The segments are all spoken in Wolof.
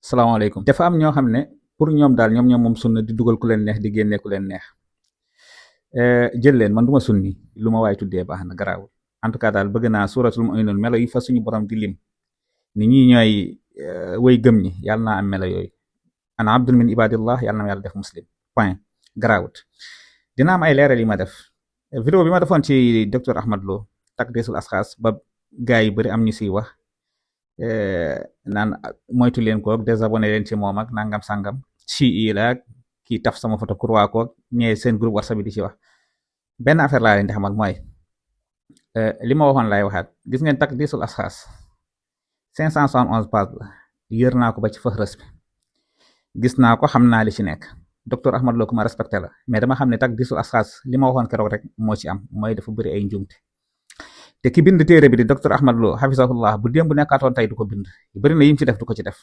salaamaaleykum. dafa am ñoo xam ne pour ñoom daal ñoom moom sunna di dugal ku leen neex di génne ku leen neex. jël leen man du ma sunni lu ma waay tuddee baax na garaawul. en tout cas daal bëgg naa suuratul mu'minuun melo yi fa suñu borom di lim ni ñi ñooy way gëm ñi yàlla naa am melo yooyu. ana abdun min ibadillah yàlla na ma yàlla def muslim point garaawut. dina am ay leeral yi ma def. vidéo bi ma defoon ci docteur Ahmad Lo taqdisul asxaas ba gaa yi bëri am ñu siy wax naan moytu leen koog désabonné leen ci moom ak nangam sangam ci i la kii taf sama photo croix koog ñee seen groupe whatsapp bi di ci wax. benn affaire laa leen di xamal mooy li ma waxoon laay waxaat gis ngeen taqdisul asxaas 571 pages la yër naa ko ba ci fëxrës bi gis naa ko xam naa li ci nekk. docteur Ahmad Lo ku ma respecté la mais dama xam ne taqdisul asxaas li ma waxoon keroog rek moo ci am mooy dafa bëri ay njuumte. te ki bind téere bi di docteur Ahmad Lo xafisahullah bu démb nekkaatoon tey du ko bind bëri na yim ci def du ko ci def.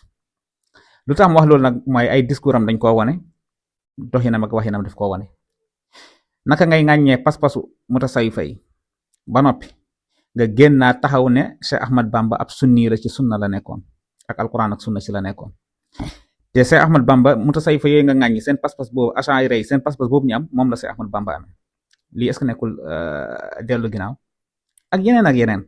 lu tax mu wax loolu nag mooy ay discours am dañ koo wane doxinam ak waxinam daf koo wane. naka ngay ŋàññee pas-pasu mutasawifa yi ba noppi nga génnaa taxaw ne Cheikh Ahmad Bamba ab sunni la ci sunna la nekkoon ak alquran ak sunna ci la nekkoon. te Cheikh Ahmad Bamba mutasawifa yooyu nga ŋàññi seen pas-pas boobu ash'ari yi seen pas-pas boobu ñu am moom la Cheikh Ahmad Bamba amee lii est-ce que nekkul dellu ginnaaw ak yeneen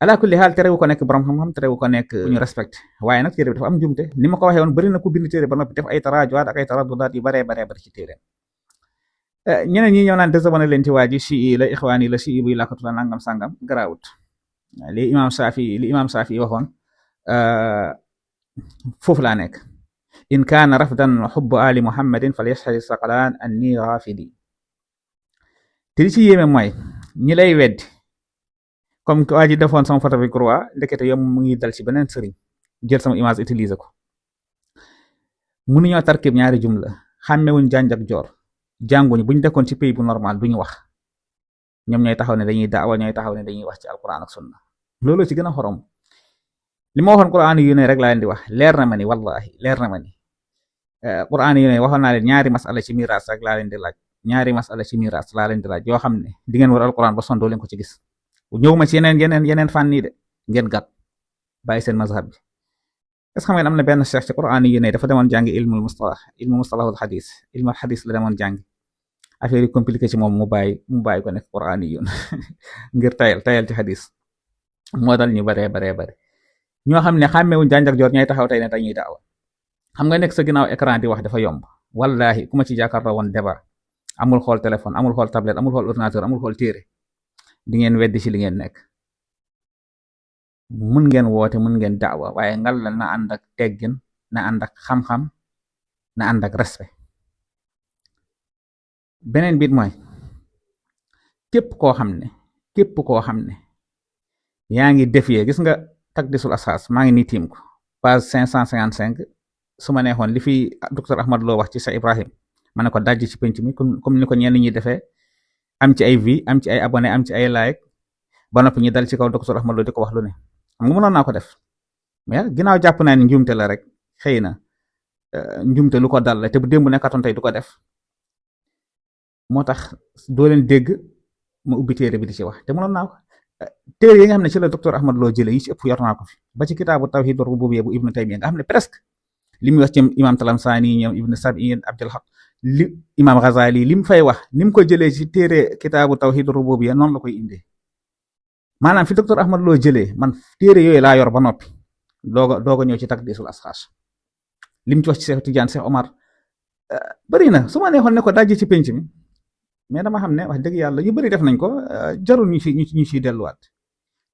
ala kulli xaal terewu ko nekk borom xam-xam terewu ko nekk ñu respecté waaye nag téere bi dafa am njumte ni ma ko waxee woon bëri na ku bind téere ba noppi def ay taraajuwaat ak ay taraddudaat yu baree ci téere. ñeneen ñi ñëw naan désabonné leen ci waa ji chi la ixwaan yi la chi buy làkkatu la nangam sangam garaawut li imam Saafi waxoon foofu laa nekk. in kaana rafdan xubbu ali muhammadin fal yashhadi saqalaan anni rafidi. te li ci yéeme mooy ñi lay weddi comme que waa ji defoon sama photo bi croix ndekete yow mu ngi dal ci beneen sëriñ jël sama image utiliser ko. mënuñoo tarkib ñaari jumla xàmmewuñ janj ak joor jànguñu buñ dekkoon ci pays bu normal duñu wax ñoom ñooy taxaw ne dañuy daawa ñooy taxaw ne dañuy wax ci alquran ak sunna loolu ci gën a xorom. li ma waxoon quran yu ne rek laa leen di wax leer na ma ni wallahi leer na ma ni quran yu ne waxoon naa leen ñaari masala ci miraas rek laa leen di laaj yoo xam ne di ngeen war alquran ba son doo leen ko ci gis. ñëw ma ci yeneen fànn yi de ngeen gàtt bàyyi seen mazhab bi. est-ce que xam ngeen am na benn cheikh ci quran yi ne dafa demoon jàngi ilmul mustalahul xadis ilmul xadis la demoon jàngi affaire yi compliqué ci moom mu bàyyi ko nekk quran yi ngir tayal ci xadis moo dal ñu baree ñoo xam ne xàmmeewuñ janj ak joor ñooy taxaw tey ne dañuy daawa. xam nga nekk sa ginnaaw écran di wax dafa yomb wallahi ku ma ci jàkkaarloo woon débat amul xool téléphone amul xool tablette amul xool ordinateur amul xool téere di ngeen weddi ci li ngeen nekk. mun ngeen woote mun ngeen daawa waaye ngal la na ànd ak teggin na ànd ak xam-xam na ànd ak respect. beneen bit mooy képp koo xam ne yaa ngi defee gis nga taqdisul asxaas maa ngi nii tiim ko page 555 su ma neexoon li fi docteur Ahmad Lo wax ci Cheikh Ibrahim ma ne ko dajj ci penc mi comme ni ko ñenn ñi defee am ci ay vie am ci ay abonné am ci ay like ba noppi ñi dal ci kaw docteur Ahmad Lo di ko wax lu ne xam nga mënoon naa ko def mais ginnaaw jàpp naa ni njuumte la rek xëy na njuumte lu ko dal la te bu démb nekkatoon tey du ko def moo tax doo leen dégg ma ubbi téere bi di ci wax te mënoon naa ko. téere yi nga xam ne ci la docteur Ahmad Lo jële yi ci ëpp yor naa ko fi ba ci kitaabu tawhid rububiyya bu ibnu Taymiyya nga xam ne presque li muy wax ci imam Talamsaani ñoom ibnu Sabi Abdul Haq li imam Ghazali li mu fay wax ni mu ko jëlee ci téere kitaabu tawhid rububiyya noonu la koy indee. maanaam fi docteur Ahmad Lo jëlee man téere yooyu laa yor ba noppi dooga ñëw ci taqdisul asxaas lim ci wax ci Cheikh Tidiane Cheikh Omar bëri na su ma neexoon ne ko dajji ci penc mi mais dama xam ne wax dëgg yàlla yu bëri def nañ ko jarul ñu ciy delluwaat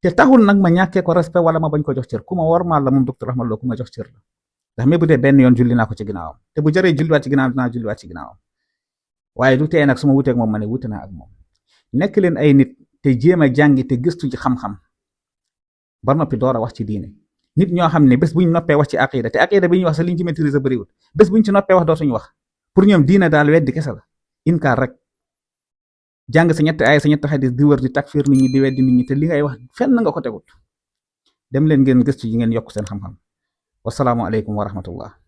te taxul nag ma ñàkkee ko respect wala ma bañ ko jox cër ku ma wormaal la moom docteur Ahmad Lo ku ma jox cër la ndax mais bu dee benn yoon julli naa ko ci ginnaawam te bu jaree julliwaat ci ginnaawam dinaa julliwaat ci ginnaawam waaye du tee nag su ma wuteeg moom ma ne wute naa ak moom. nekk leen ay nit te jéem a jàngi te gëstu ci xam-xam ba noppi door a wax ci diine nit ñoo xam ne bés buñ noppee wax ci aqida te aqida bi ñuy wax sa liñ ci maîtriser bëriwul bés buñ ci noppee wax dootuñu wax pour ñoom diine daal weddi kese la inkaar rek jàng sa ñetti ay sa ñetti xadis di wër di takfir nit ñi di weddi nit ñi te li ngay wax fenn nga ko tegut dem leen ngeen gëstu yi ngeen yokk seen xam-xam wasalaamu aleykum wa rahmatullah